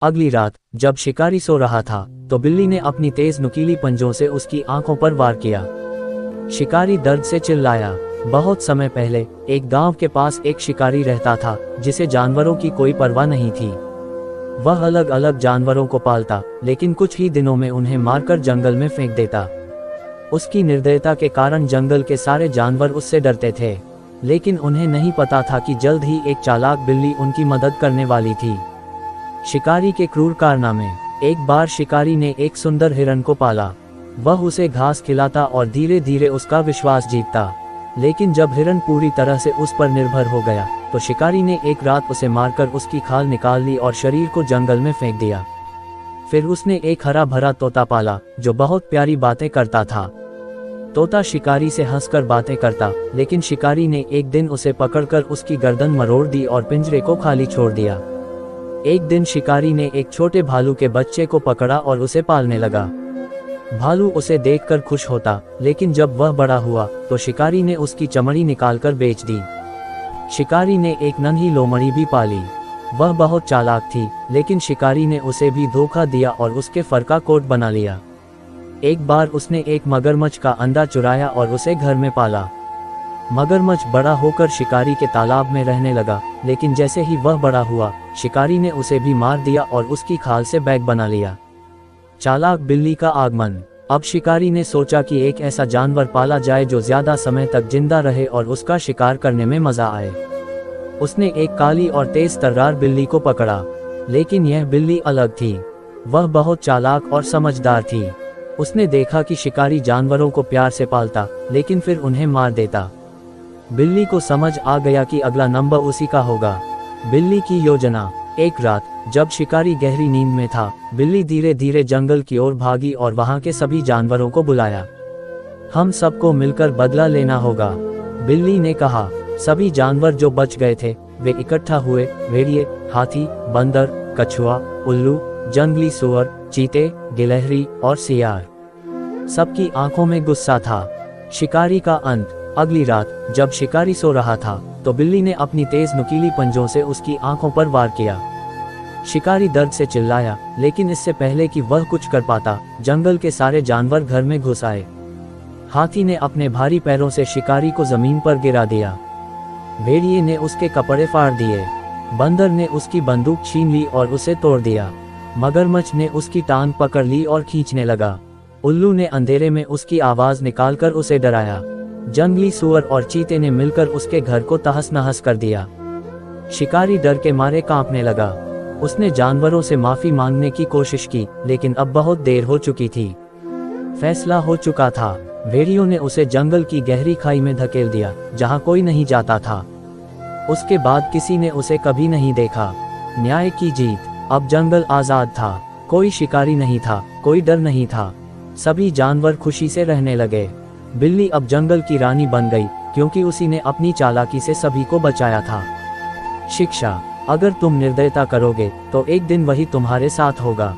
अगली रात जब शिकारी सो रहा था तो बिल्ली ने अपनी तेज नुकीली पंजों से उसकी आंखों पर वार किया। शिकारी दर्द से चिल्लाया। बहुत समय पहले एक गांव के पास एक शिकारी रहता था जिसे जानवरों की कोई परवाह नहीं थी। वह अलग अलग जानवरों को पालता, लेकिन कुछ ही दिनों में उन्हें मारकर जंगल में फेंक देता। उसकी निर्दयता के कारण जंगल के सारे जानवर उससे डरते थे, लेकिन उन्हें नहीं पता था कि जल्द ही एक चालाक बिल्ली उनकी मदद करने वाली थी। शिकारी के क्रूर कारनामे। एक बार शिकारी ने एक सुंदर हिरन को पाला। वह उसे घास खिलाता और धीरे धीरे उसका विश्वास जीतता, लेकिन जब हिरन पूरी तरह से उस पर निर्भर हो गया तो शिकारी ने एक रात उसे मारकर उसकी खाल निकाल ली और शरीर को जंगल में फेंक दिया। फिर उसने एक हरा भरा तोता पाला जो बहुत प्यारी बातें करता था। तोता शिकारी से हंसकर बातें करता, लेकिन शिकारी ने एक दिन उसे पकड़कर उसकी गर्दन मरोड़ दी और पिंजरे को खाली छोड़ दिया। एक दिन शिकारी ने एक छोटे भालू के बच्चे को पकड़ा और उसे पालने लगा। भालू उसे देखकर खुश होता, लेकिन जब वह बड़ा हुआ तो शिकारी ने उसकी चमड़ी निकालकर बेच दी। शिकारी ने एक नन्ही लोमड़ी भी पाली। वह बहुत चालाक थी, लेकिन शिकारी ने उसे भी धोखा दिया और उसके फर का कोट बना लिया। एक बार उसने एक मगरमच्छ का अंडा चुराया और उसे घर में पाला। मगरमच्छ बड़ा होकर शिकारी के तालाब में रहने लगा, लेकिन जैसे ही वह बड़ा हुआ शिकारी ने उसे भी मार दिया और उसकी खाल से बैग बना लिया। चालाक बिल्ली का आगमन। अब शिकारी ने सोचा कि एक ऐसा जानवर पाला जाए जो ज्यादा समय तक जिंदा रहे और उसका शिकार करने में मजा आए। उसने एक काली और तेज तर्रार बिल्ली को पकड़ा, लेकिन यह बिल्ली अलग थी। वह बहुत चालाक और समझदार थी। उसने देखा कि शिकारी जानवरों को प्यार से पालता, लेकिन फिर उन्हें मार देता। बिल्ली को समझ आ गया कि अगला नंबर उसी का होगा। बिल्ली की योजना। एक रात जब शिकारी गहरी नींद में था, बिल्ली धीरे धीरे जंगल की ओर भागी और वहां के सभी जानवरों को बुलाया। हम सबको मिलकर बदला लेना होगा, बिल्ली ने कहा। सभी जानवर जो बच गए थे वे इकट्ठा हुए। भेड़िए, हाथी, बंदर, कछुआ, उल्लू, जंगली सुअर, चीते, गिलहरी और सियार। सबकी आंखों में गुस्सा था। शिकारी का अंत। अगली रात जब शिकारी सो रहा था तो बिल्ली ने अपनी तेज नुकीली पंजों से उसकी आंखों पर वार किया। शिकारी दर्द से चिल्लाया, लेकिन इससे पहले कि वह कुछ कर पाता जंगल के सारे जानवर घर में घुस आए। हाथी ने अपने भारी पैरों से शिकारी को जमीन पर गिरा दिया। भेड़िए ने उसके कपड़े फाड़ दिए। बंदर ने उसकी बंदूक छीन ली और उसे तोड़ दिया। मगरमच्छ ने उसकी टांग पकड़ ली और खींचने लगा। उल्लू ने अंधेरे में उसकी आवाज निकालकर उसे डराया। जंगली सुअर और चीते ने मिलकर उसके घर को तहस नहस कर दिया। शिकारी डर के मारे कांपने लगा। उसने जानवरों से माफी मांगने की कोशिश की, लेकिन अब बहुत देर हो चुकी थी। फैसला हो चुका था। भेड़ियों ने उसे जंगल की गहरी खाई में धकेल दिया, जहां कोई नहीं जाता था। उसके बाद किसी ने उसे कभी नहीं देखा। न्याय की जीत। अब जंगल आजाद था। कोई शिकारी नहीं था, कोई डर नहीं था। सभी जानवर खुशी से रहने लगे। बिल्ली अब जंगल की रानी बन गई, क्योंकि उसी ने अपनी चालाकी से सभी को बचाया था। शिक्षा। अगर तुम निर्दयता करोगे तो एक दिन वही तुम्हारे साथ होगा।